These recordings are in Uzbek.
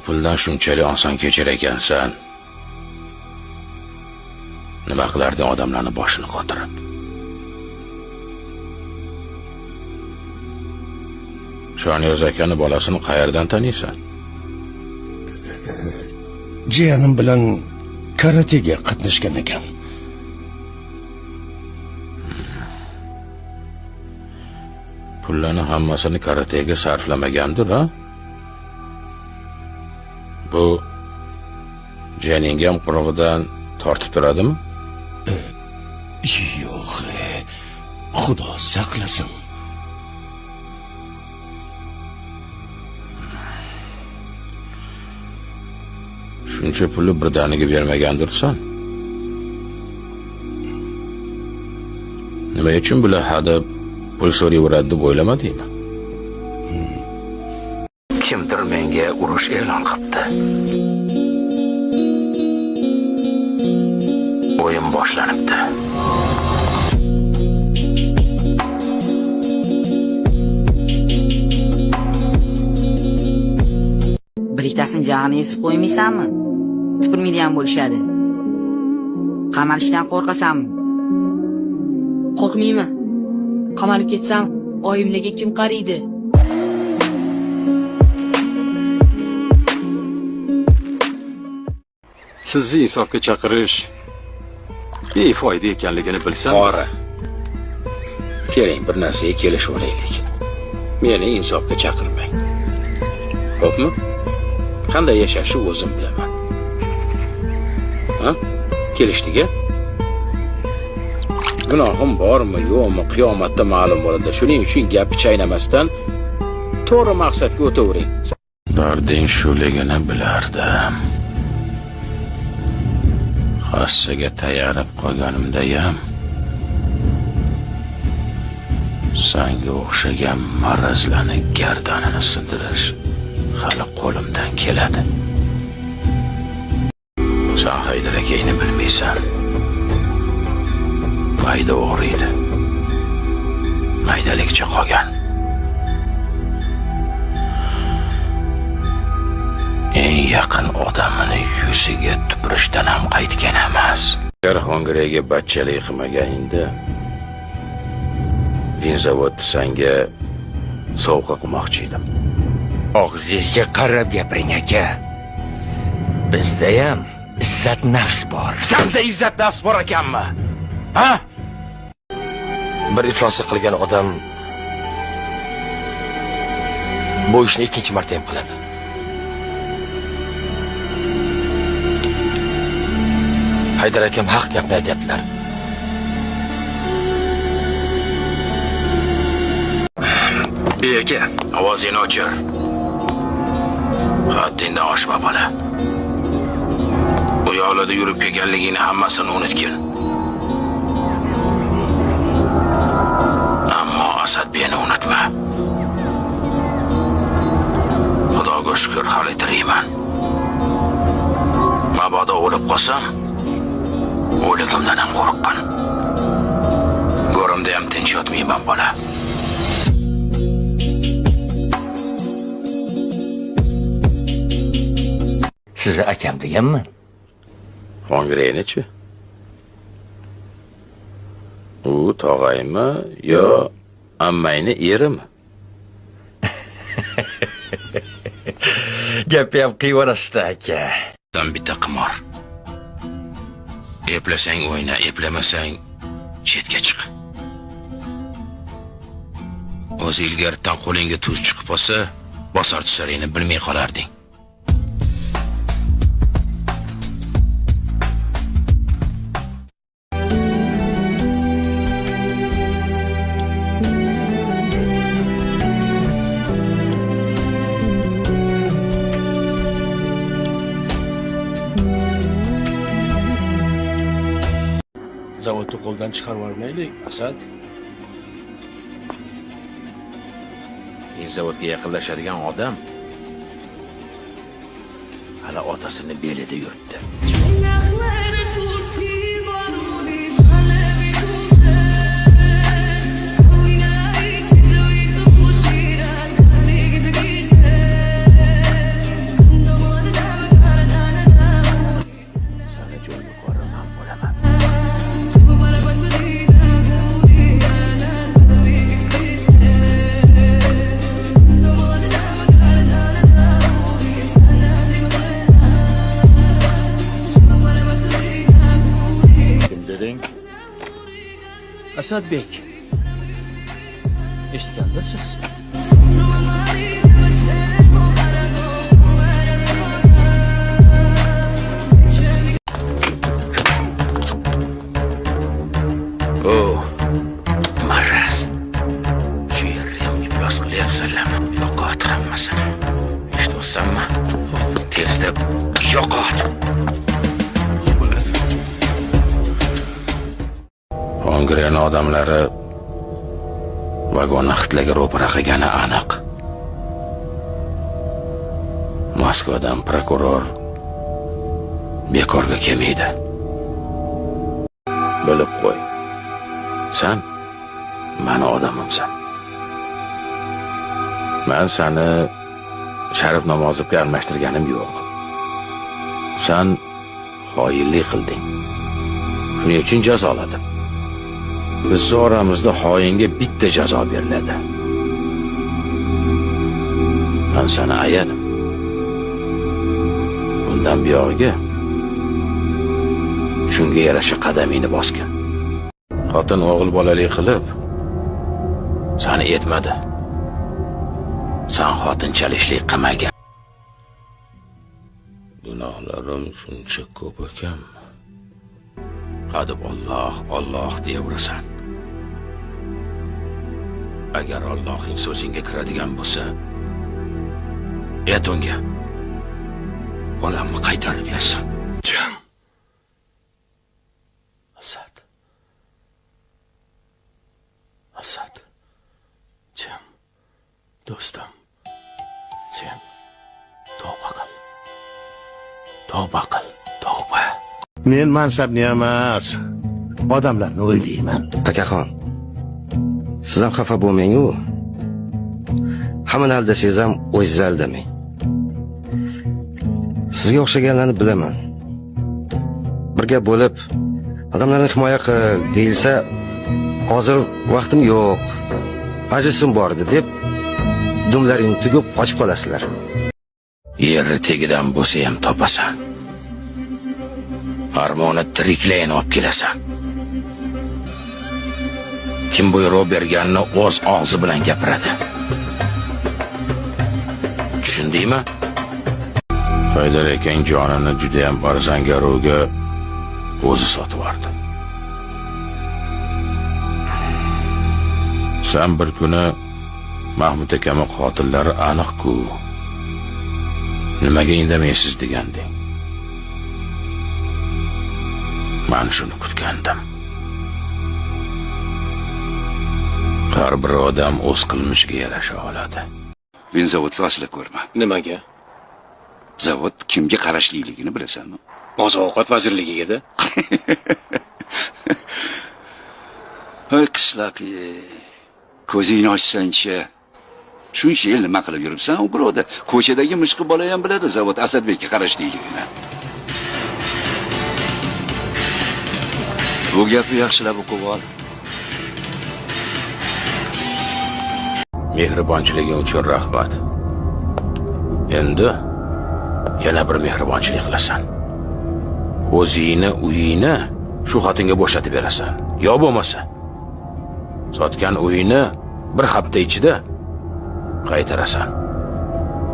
Puldan shunchalik oson kechir ekansan. Nima qilarding odamlarning boshini qotirib? Shoniyoz akani bolasini qayerdan taniysan? Jiyanim bilan karatega qatnashgan ekan. Pullarni hammasini karatega sarflamagandir, ha? Bu jiyaningga ham qurug'idan tortib turadimi? Yo'q, Xudo saqlasin. Shuncha pulni birdaniga bermagandirsan. Nima uchun bular hadab pul so'rayveradi deb o'ylamadingmi? Kimdir menga urush e'lon qildi. O'yin boshlanibdi. Biriktasini jag'ini esib qo'ymaysanmi? Tupurmaydigan bo'lishadi. Qamalishdan qo'rqasanmi? Qo'rqmayman. Qamalib ketsam, oyimlarga kim qaraydi? Sizni insofga chaqirish befoyda ekanligini bilsam, Qora. Keling, bir narsaga kelishib olaylik. Meni insofga chaqirmang. Xo'pmi? Qanday yashashni o'zim bilaman. Ha? Kelishdik-a? Gunohim bormi, yo'qmi, qiyomatda ma'lum bo'ladi. Shuning uchun gapni chaynamasdan to'g'ri maqsadga o'tavering. Darding shuligini bilardim. Hassaga tayyorib qolganimda ham senga o'xshagan marazlarni gardanini sidirish hali qo'limdan keladi. Sen Haydar akayni bilmaysan. Mayda o'g'riydi. Maydalikcha qolgan. Eng yaqin odamini yuziga tupurishdan ham qaytgan emas. Agar Hongriyaga bachchalik qilmaganingda vinzavodni senga sovg'a qilmoqchi edim. Og'zingizga qarab gapiring aka. Bizda ham izzat nafs bor. Senda izzat nafs bor ekanmi? Ha? Bir iflosi qilgan odam bu ishni ikkinchi marta ham qiladi. Haydar akam haq gapni aytyaptilar. Aka, ovozingni o'chir. Haddingdan oshma bola. Bu yo'lda yurib kelganligingni hammasini unutgin. Ammo Asadbekni unutma. Xudoga shukr, hali tirikman. Mabodo o'lib qolsam, o'ligimdan ham qo'rqqan. Go'rimda ham tinch yotmayman bola. Sizni akam deganmi? Hongiriyni-chi? U tog'aymi yo ammayni erimi? Gapni ham qiyaverasiz aka. Dan bitta qimor. Eplasang o'yna, eplamasang chetga chiq. O'zi ilgaridan qo'lingga tuz chiqib qolsa, bosar tusaringni bilmay qolarding. Zavodni qo'ldan chiqarib yubormaylik, Asad. Zavodga yaqinlashadigan odam hali otasini belida yuribdi. Asadbek. Eshitgandirsiz? Oh, maraz. Shu yerni ham iflos qilyapsanlarmi? Yo'qot hammasini. Eshitmaysanmi? Tezda yo'qot. Hongren odamlari vagonni xitlaga ro'para qilgani aniq. Moskvadan prokuror bekorga kelmaydi. Bilib qo'y. Sen mani odamimsan. Men seni Sharif Namozovga almashtirganim yo'q. Sen xoinlik qilding. Shuning uchun jazoladim. Biz oramizda xoinga bitta jazo beriladi. Men seni ayadim. Bundan buyog'iga shunga yarasha qadamingni bosgan. Xotin o'g'il bolalik qilib seni etmadi. Sen xotinchalishlik qilmagan. Gunohlarim shuncha ko'p ekanmi? Hadib Alloh deyaverasan. Agar Allohning so'zingga kiradigan bo'lsa, ayt unga. Bolamni qaytarib bersin. Jon. Asad. Asad. Jon. Do'stim. Sen tavba qil. Tavba qil. Tavba. Men mansabni emas, odamlarni o'ylayman. Akaxon, siz ham xafa bo'lmang-ku. Hammani aldasangiz ham o'zingizni aldamang. Sizga o'xshaganlarni bilaman. Birga bo'lib, odamlarni himoya qil deyilsa, hozir vaqtim yo'q, ajrim bor edi deb dumlaringni tugib qochib qolasizlar. Yeri tegidan bo'lsa ham topasan. Armoni tiriklayin olib kelasan. Kim buyruq berganini o'z og'zi bilan gapiradi. Tushundingmi? Haydar akang jonini juda ham arzon garovga o'zi sotib yubordi. Sen bir kuni Mahmud akami qotillari aniq-ku. Nimaga indamaysiz deganding. Men shuni kutgandim. Har bir odam o'z qilmishiga yarasha oladi. Men zavodni asla ko'rma. Nimaga? Zavod kimga qarashliligini bilasanmi? Oziq-ovqat vazirligiga-da. Hoy qishloq, ko'zingni ochsanchi. Shuncha yil nima qilib yuribsan, u biroda? Ko'chadagi mishqi bola ham biladi zavod Asadbekka qarashliligini. Bu gapni yaxshilab o'qib ol. Mehribonchiliging uchun rahmat. Endi yana bir mehribonchilik qilasan. O'zingni uyingni shu xotinga bo'shatib berasan. Yo bo'lmasa sotgan uyini bir hafta ichida qaytarasan.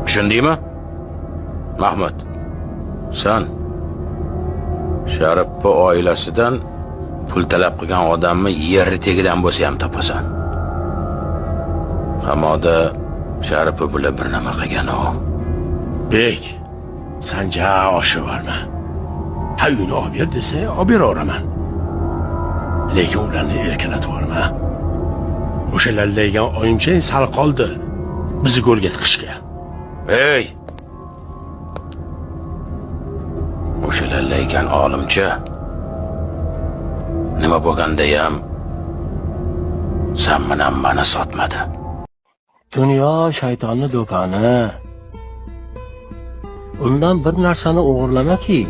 Tushundingmi? Mahmud, sen Sharifpa oilasidan pul talab qilgan odamni yeri tegidan bo'lsa ham topasan. Qamoqda Sharifpa bilan bir nima qilgan-o. Bek, sen ja oshivorma. Ha uyni olib ber desa, olib beraveraman. Lekin ularni erkalatib yuborma. O'shalar legan oyimchang sal qoldi bizni go'rga tiqishga. Ey! O'shalar legan olimcha nima bo'lganda ham sen bilan meni sotmadi. Dunyo shaytonning do'koni. Undan bir narsani o'g'irlama-ki.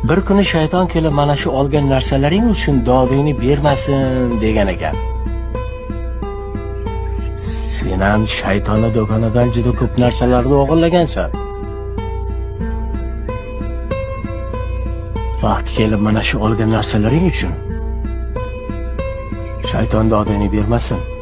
Bir kuni shayton kelib mana shu olgan narsalaring uchun dodingni bermasin degan ekan. Sen ham shaytonning do'konidan juda ko'p narsalarni o'g'irlagansan. Vaqt kelib mana shu olgan narsalaring uchun Shayton dodingni bermasin.